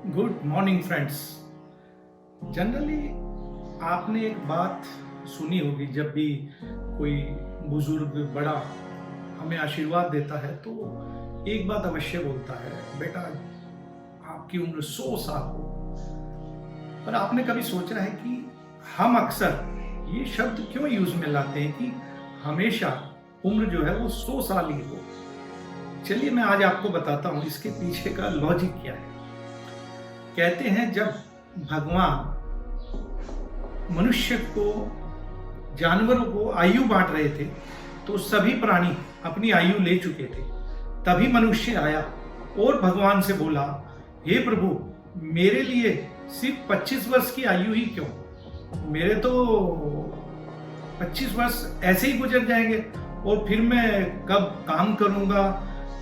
Good morning friends. Generally आपने एक बात सुनी होगी, जब भी कोई बुजुर्ग बड़ा हमें आशीर्वाद देता है तो एक बात अवश्य बोलता है, बेटा आपकी उम्र 100 साल हो। पर आपने कभी सोचा है कि हम अक्सर ये शब्द क्यों यूज में लाते हैं कि हमेशा उम्र जो है वो 100 साल ही हो। चलिए मैं आज आपको बताता हूं इसके पीछे का लॉजिक क्या है। कहते हैं जब भगवान मनुष्य को, जानवरों को आयु बांट रहे थे तो सभी प्राणी अपनी आयु ले चुके थे। तभी मनुष्य आया और भगवान से बोला, हे प्रभु मेरे लिए सिर्फ 25 वर्ष की आयु ही क्यों, मेरे तो 25 वर्ष ऐसे ही गुजर जाएंगे और फिर मैं कब काम करूंगा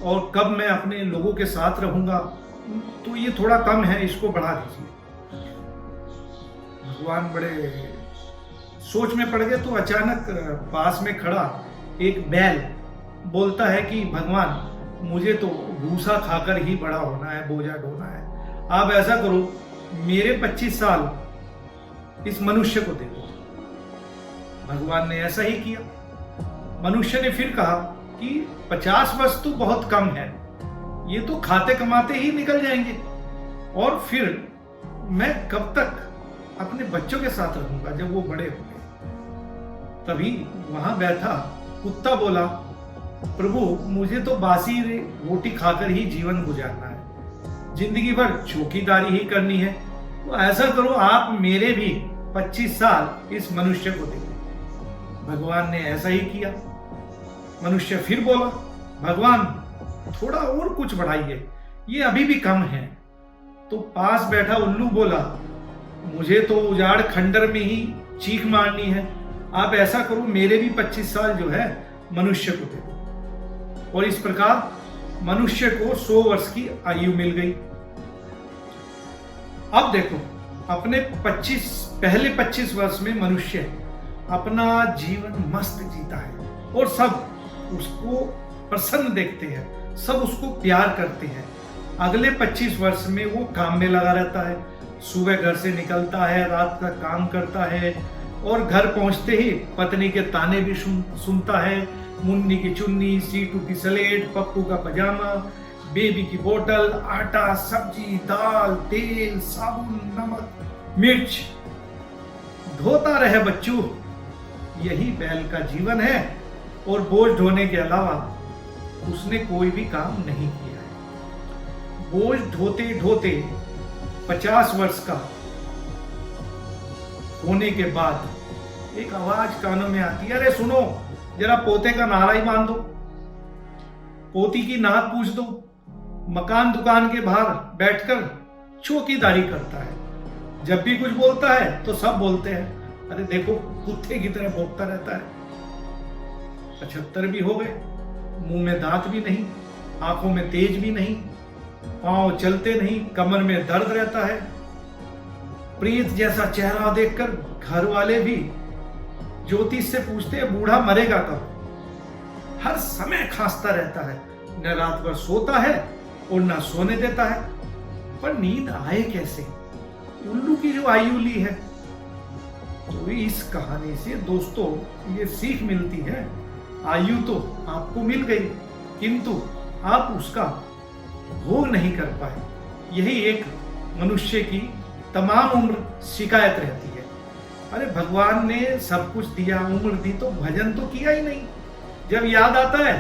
और कब मैं अपने लोगों के साथ रहूंगा, तो ये थोड़ा कम है, इसको बढ़ा दीजिए। भगवान बड़े सोच में पड़ गए तो अचानक पास में खड़ा एक बैल बोलता है कि भगवान मुझे तो भूसा खाकर ही बड़ा होना है, बोझा ढोना है। आप ऐसा करो मेरे 25 साल इस मनुष्य को दे दो। भगवान ने ऐसा ही किया। मनुष्य ने फिर कहा कि 50 वर्ष तो बहुत कम है, ये तो खाते कमाते ही निकल जाएंगे और फिर मैं कब तक अपने बच्चों के साथ रहूंगा जब वो बड़े होंगे। तभी वहां बैठा कुत्ता बोला, प्रभु मुझे तो बासी रोटी खाकर ही जीवन गुजारना है, जिंदगी भर चौकीदारी ही करनी है, तो ऐसा करो आप मेरे भी 25 साल इस मनुष्य को दे। भगवान ने ऐसा ही किया। मनुष्य फिर बोला, भगवान थोड़ा और कुछ बढ़ाइए, ये अभी भी कम है। तो पास बैठा उल्लू बोला, मुझे तो उजाड़ खंडर में ही चीख मारनी है, आप ऐसा करो मेरे भी 25 साल जो है मनुष्य को दे दो। और इस प्रकार मनुष्य को 100 वर्ष की आयु मिल गई। अब देखो अपने पहले 25 वर्ष में मनुष्य अपना जीवन मस्त जीता है और सब उसको प्रसन्न देखते हैं, सब उसको प्यार करते हैं। अगले 25 वर्ष में वो काम में लगा रहता है, सुबह घर से निकलता है, रात का काम करता है और घर पहुंचते ही पत्नी के ताने भी सुनता है। मुन्नी की चुन्नी, सीटू की स्लेट, पप्पू का पजामा, बेबी की बोतल, आटा, सब्जी, दाल, तेल, साबुन, नमक, मिर्च, धोता रहे बच्चों। यही बैल का जीवन है और बोझ ढोने के अलावा उसने कोई भी काम नहीं किया है। बोझ ढोते ढोते 50 वर्ष का होने के बाद एक आवाज कानों में आती है, अरे सुनो जरा पोते का नारा ही बांध दो, पोती की नाक पूछ दो। मकान दुकान के बाहर बैठकर चौकीदारी करता है, जब भी कुछ बोलता है तो सब बोलते हैं, अरे देखो कुत्ते की तरह भौंकता रहता है। 75 भी हो गए, मुंह में दांत भी नहीं, आंखों में तेज भी नहीं, पांव चलते नहीं, कमर में दर्द रहता है। प्रेत जैसा चेहरा देखकर घर वाले भी ज्योतिष से पूछते हैं बूढ़ा मरेगा कब। हर समय खांसता रहता है, न रात भर सोता है और न सोने देता है। पर नींद आए कैसे? उल्लू की जो आयु ली है। तो इस कहानी से दोस्तों ये सीख मिलती है, आयु तो आपको मिल गई किंतु आप उसका भोग नहीं कर पाए। यही एक मनुष्य की तमाम उम्र शिकायत रहती है। अरे भगवान ने सब कुछ दिया, उम्र दी, तो भजन तो किया ही नहीं। जब याद आता है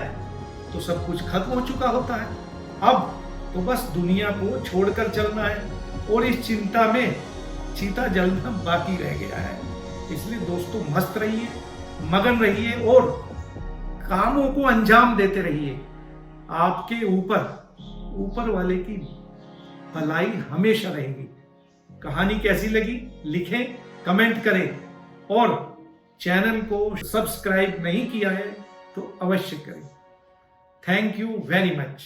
तो सब कुछ खत्म हो चुका होता है। अब तो बस दुनिया को छोड़कर चलना है और इस चिंता में चीता जलना बाकी रह गया है। इसलिए दोस्तों मस्त रहिए, मगन रहिए और कामों को अंजाम देते रहिए। आपके ऊपर वाले की भलाई हमेशा रहेगी। कहानी कैसी लगी लिखें, कमेंट करें और चैनल को सब्सक्राइब नहीं किया है तो अवश्य करें। Thank you very much.